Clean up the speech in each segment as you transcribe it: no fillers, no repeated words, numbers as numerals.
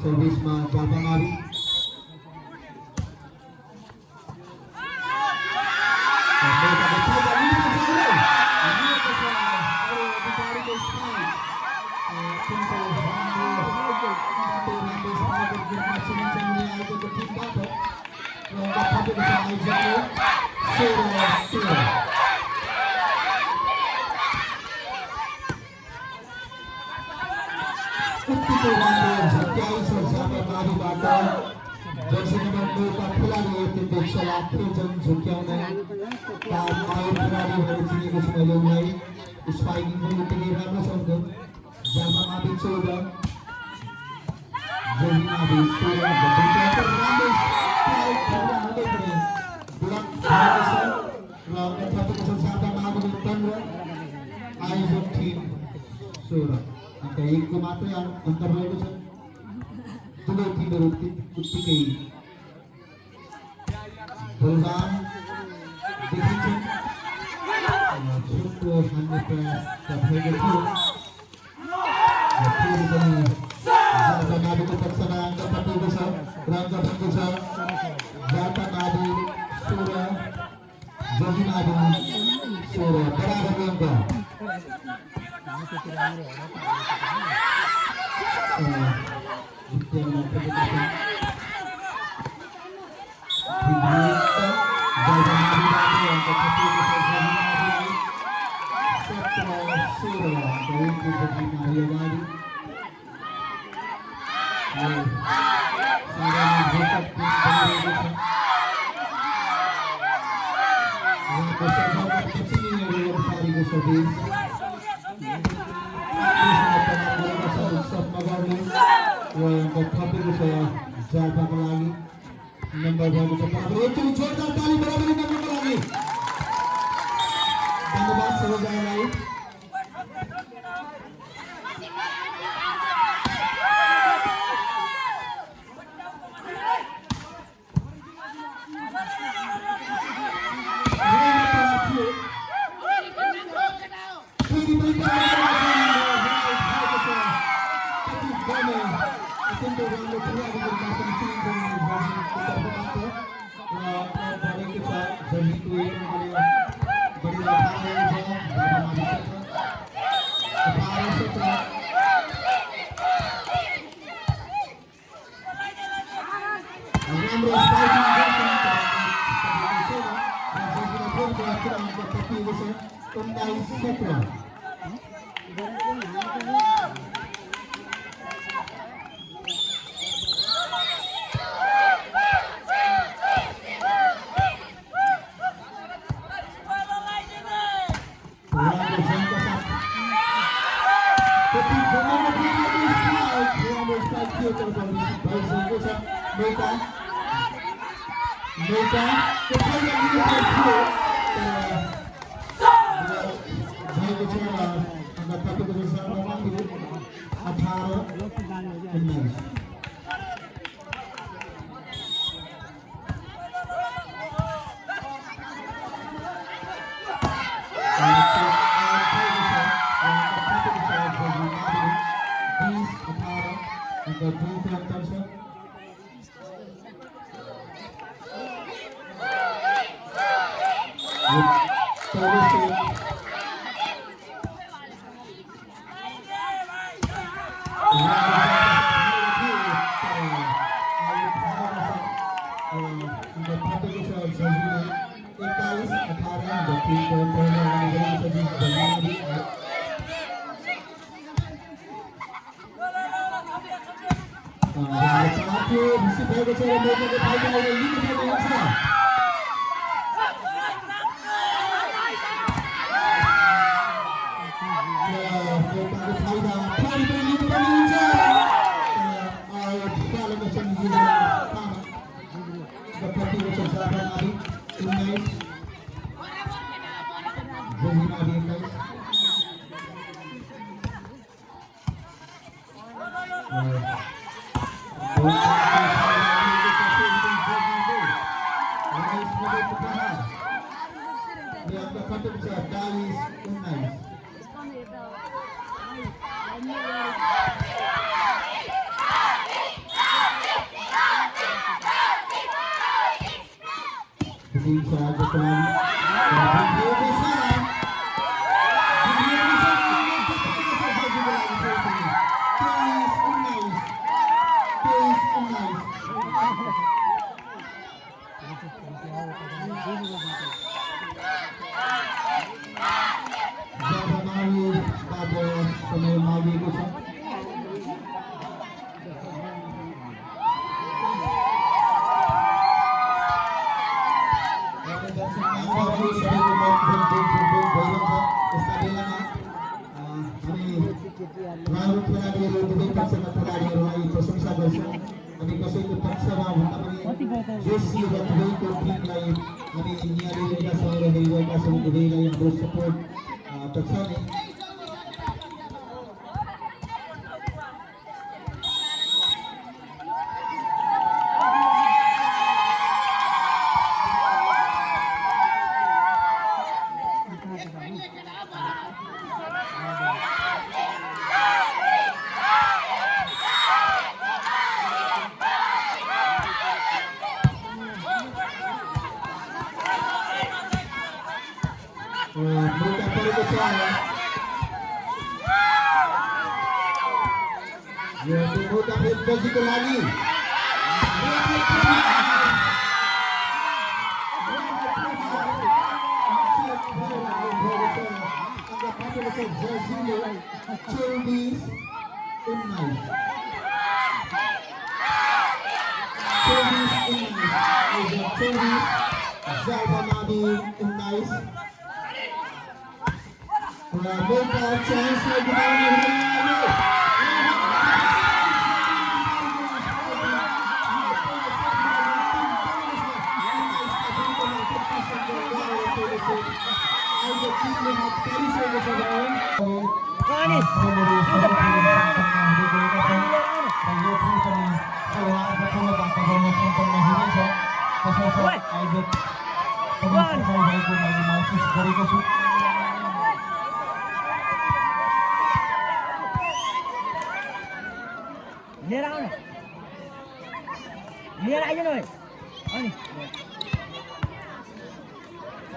सर्भिसमा जापामारी Jersey number 9 का खेलाडी अत्यन्तै खेल्छन् झुक्याउने माहिर खेलाडीहरू चिनेको छु मैले उनलाई स्पाइकिङ पनि उत्तिकै राम्रो छ उनको जापामावी 14 जहिनावी 16 राम्रो स्ट्राइक हुँदै पनि ब्लक भएको छ र अन्तर्गत छ जापामावी 15 आयोजक टिम 16 अन्त एकको मात्रै अन्तर रहेको छ दुवै टिमहरू उत्तिकै बलवान देखिन्छन् छुटको हान्ने प्रयास भएको थियो फेरि पनि जापामावीको पक्षमा अङ्क पटेको छ र अङ्क भएको छ जापामावी 16 जहिनावी 16 बराबरको अङ्क Victoria Federation yang bertopik saya jaga lagi nomor baru cepat itu jodoh kali berapa ini nomor lagi धन्यवाद सबैजनालाई din sa Japan. Video bisa. Video bisa. Please, nice. Jangan malu pada semua maju itu. Mereka perlu percaya. Ya, tunggu tapi begitu lagi. Mereka chance lagi लिएर आऊ न लिएर आइदिनु है अनि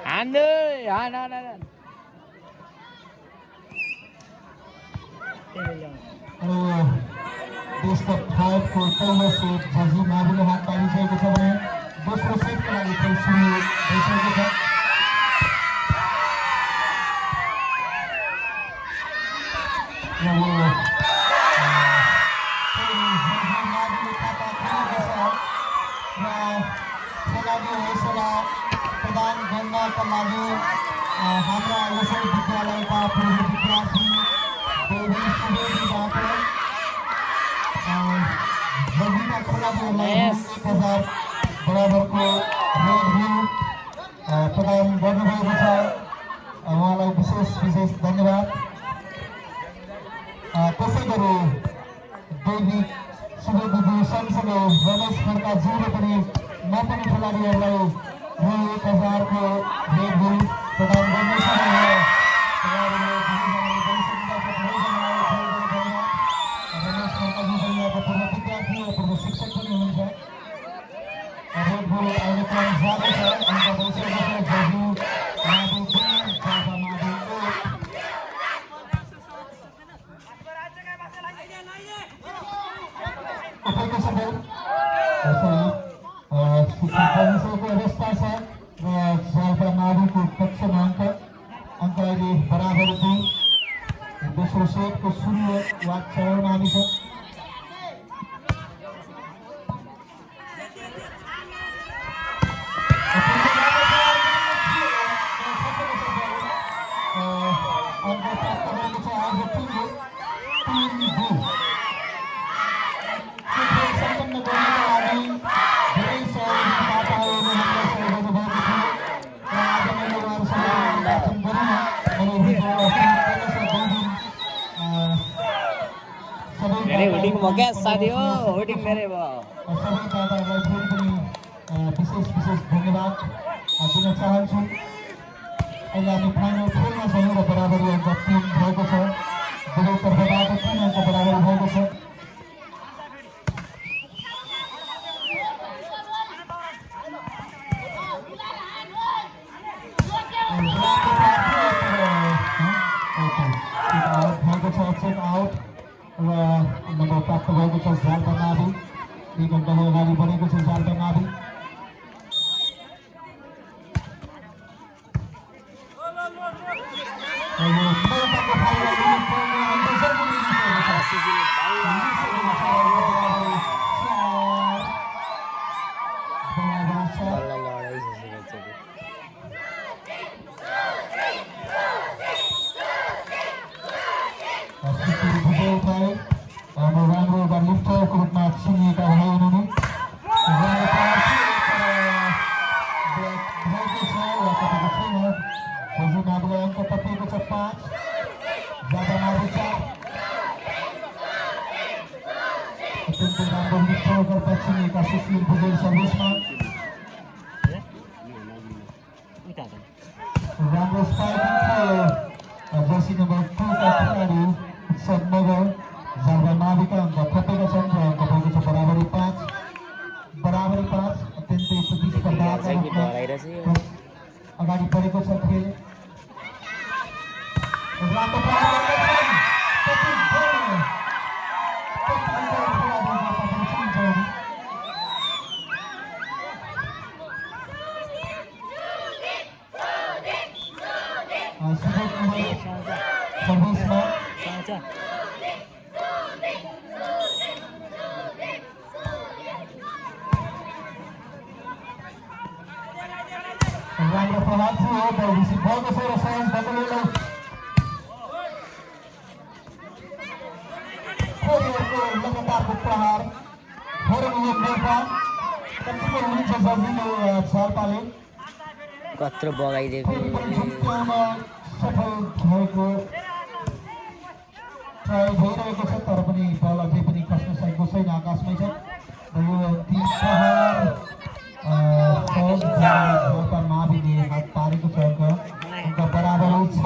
हान्दै हान हान हान देशका फाइटको पहिलो सेट जजी माविले हात पारिसकेको छ भने दोस्रो सेटको लागि खेल सुरु भइसकेको छ। प्रदान गर्नका लागि हाम्रा यसै विद्यालयका पूर्व विद्यार्थी बगीमा खेलाडीहरूलाई 1000 बराबरको रेड प्रदान गर्नुभएको छ। उहाँलाई विशेष धन्यवाद। त्यसै गरी दैनिक सुवेदीजी सँगसँगै रमेश खड्काज्यूले पनि नपनी खेलाडीहरूलाई 1000 को रेड प्रदान गर्नेछ। पूर्व शिक्षक पनि हुनुहुन्छ। रेड बुल अहिले जाँदैछ अन्त भइसकेको छ। अवस्था छ र सालका माविको पक्षमा अङ्क अहिले बराबर 2। दोस्रो सेटको सुरु वा चरणमा हामी छ। मेरे होर्डिङ म क्या साथी हो होर्डिङ मेरै भयो। सबै दादाहरूलाई फेरि पनि विशेष धन्यवाद दिन चाहन्छु। अहिले हामी फाइनल खेलमा छौँ र बराबरी अङ्क 3 भएको छ। दुवै तर्फबाट 3 अङ्क बराबरी भएको छ। र नम्बर प्राप्त भएको छ जालपा मावि 2 घण्टाको अगाडि बढेको छ जालपा मावि बल्ल लडाइ छ Jersey number 2 का खिलाडी उत्सव नगर जालपा माविका अंक थपेका छन् र अंक भएको छ बराबरी 5 अत्यन्तै प्रतिस्पर्धाका रूपमा अगाडि बढेको छ खेल राम्रो प्रहार गर्दैछन् कति गोल राम्रो प्रहार थियो बल रिसिभ भएको छ र सहज ढङ्गले लगातारको प्रहार फोरम मौका कतिको हुन्छ जर्जीको जालपाले कत्रो बगाइदिएको सफल भएको ट्राई भइरहेको छ तर पनि बल अझै पनि खस्न सकेको छैन आकाशमै छ र यो 3 प्रहार जालपा माविले हात पारेको छ अंक बराबर छ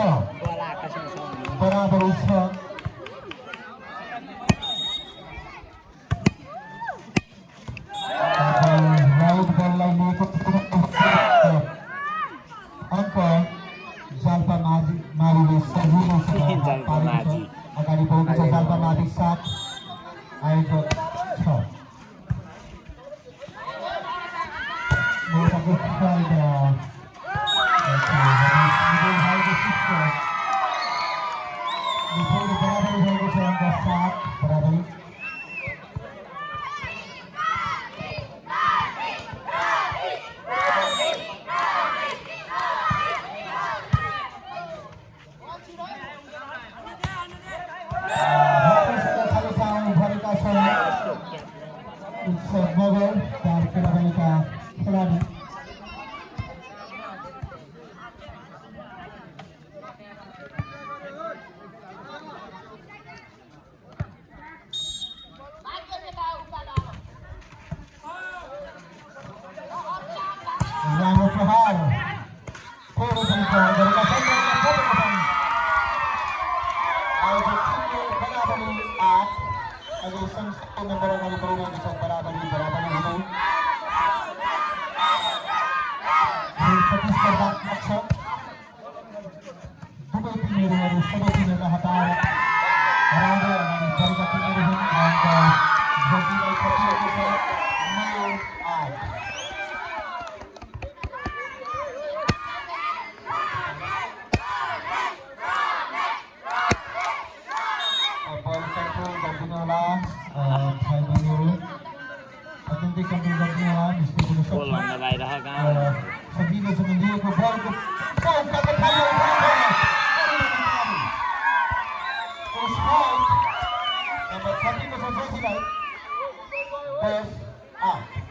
राइट बललाई लिएको अंक जालपा माविले सजिलैसँग पारेको छ अगाडि बढेको छ जालपा मावि 7 आएको छ मोटाको फाइदा बराबरी भएको छ अंक 7 बराबरी उत्सव नगर खेलाडीका खेलाडी राम्रो प्रहार थोरै पनि प्रहार गरेका छन् बराबरी 8 अझै सँगसँगै नम्बर अगाडि बढिरहेको छ बराबरी हुँदै प्रतिस्पर्धात्मक छ दुवै टिमहरू सबै टिमहरूलाई हटाएर हराउँदै अगाडि बढेका टिमहरू हुन् अन्त जर्सीलाई खसिएको छ 9-8 अत्यन्तै कन्ट्रोल गर्ने होला मिस्टेक हुन सक्छ सजिलोसँग लिएको बलको नम्बर 30 को छ जर्सीलाई 10-8